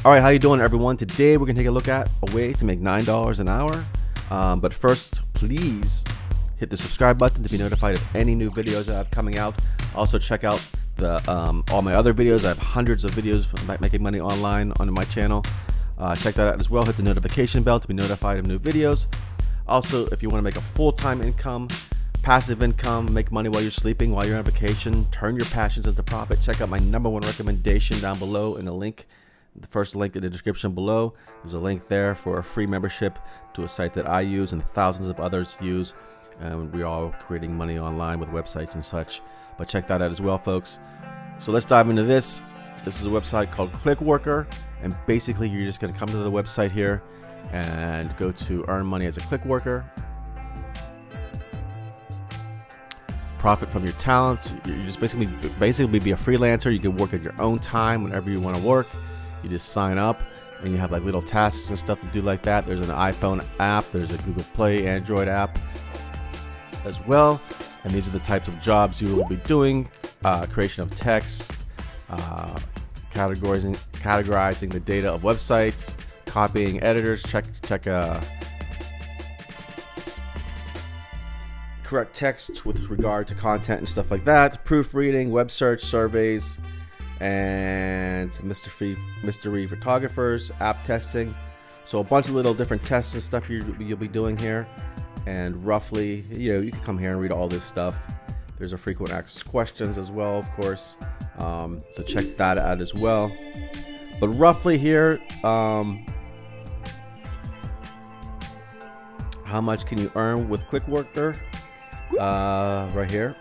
All right, how you doing, everyone? Today we're gonna take a look at a way to make $9 an hour. But first, please hit the subscribe button to be notified of any new videos that I have coming out. Also, check out the all my other videos. I have hundreds of videos about making money online on my channel. Check that out as well. Hit the notification bell to be notified of new videos. Also, if you want to make a full-time income, passive income, make money while you're sleeping, while you're on vacation, turn your passions into profit, check out my #1 recommendation down below in the link. The first link in the description below. There's a link there for a free membership to a site that I use and thousands of others use. And we're all creating money online with websites and such. But check that out as well, folks. So let's dive into this. This is a website called ClickWorker. And basically, you're just going to come to the website here and go to earn money as a ClickWorker. Profit from your talents. You just basically be a freelancer. You can work at your own time whenever you want to work. You just sign up and you have like little tasks and stuff to do like that. There's an iPhone app, there's a Google Play Android app as well, and these are the types of jobs you will be doing. Creation of text, categorizing the data of websites, copying editors, check correct text with regard to content and stuff like that, proofreading, web search, surveys, and mystery photographers, app testing. So a bunch of little different tests and stuff you'll be doing here. And roughly, you can come here and read all this stuff. There's a frequent asked questions as well, of course. So check that out as well. But roughly here, how much can you earn with ClickWorker? Right here.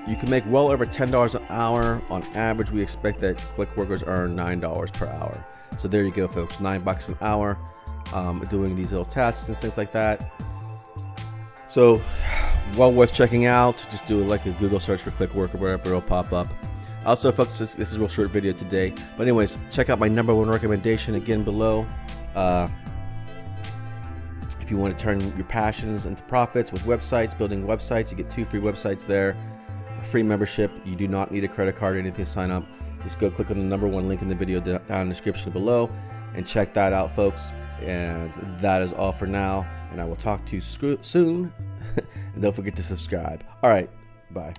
You can make well over $10 an hour. On average, we expect that ClickWorkers earn $9 per hour. So there you go, folks, $9 an hour, doing these little tasks and things like that. So, well worth checking out. Just do like a Google search for ClickWorker, wherever it'll pop up. Also, folks, this is a real short video today. But anyways, check out my #1 recommendation again below. If you want to turn your passions into profits with websites, building websites, you get 2 free websites there. Free membership. You do not need a credit card or anything to sign up. Just go click on the #1 link in the video down in the description below and check that out, folks. And that is all for now, and I will talk to you soon. And don't forget to subscribe. All right, bye.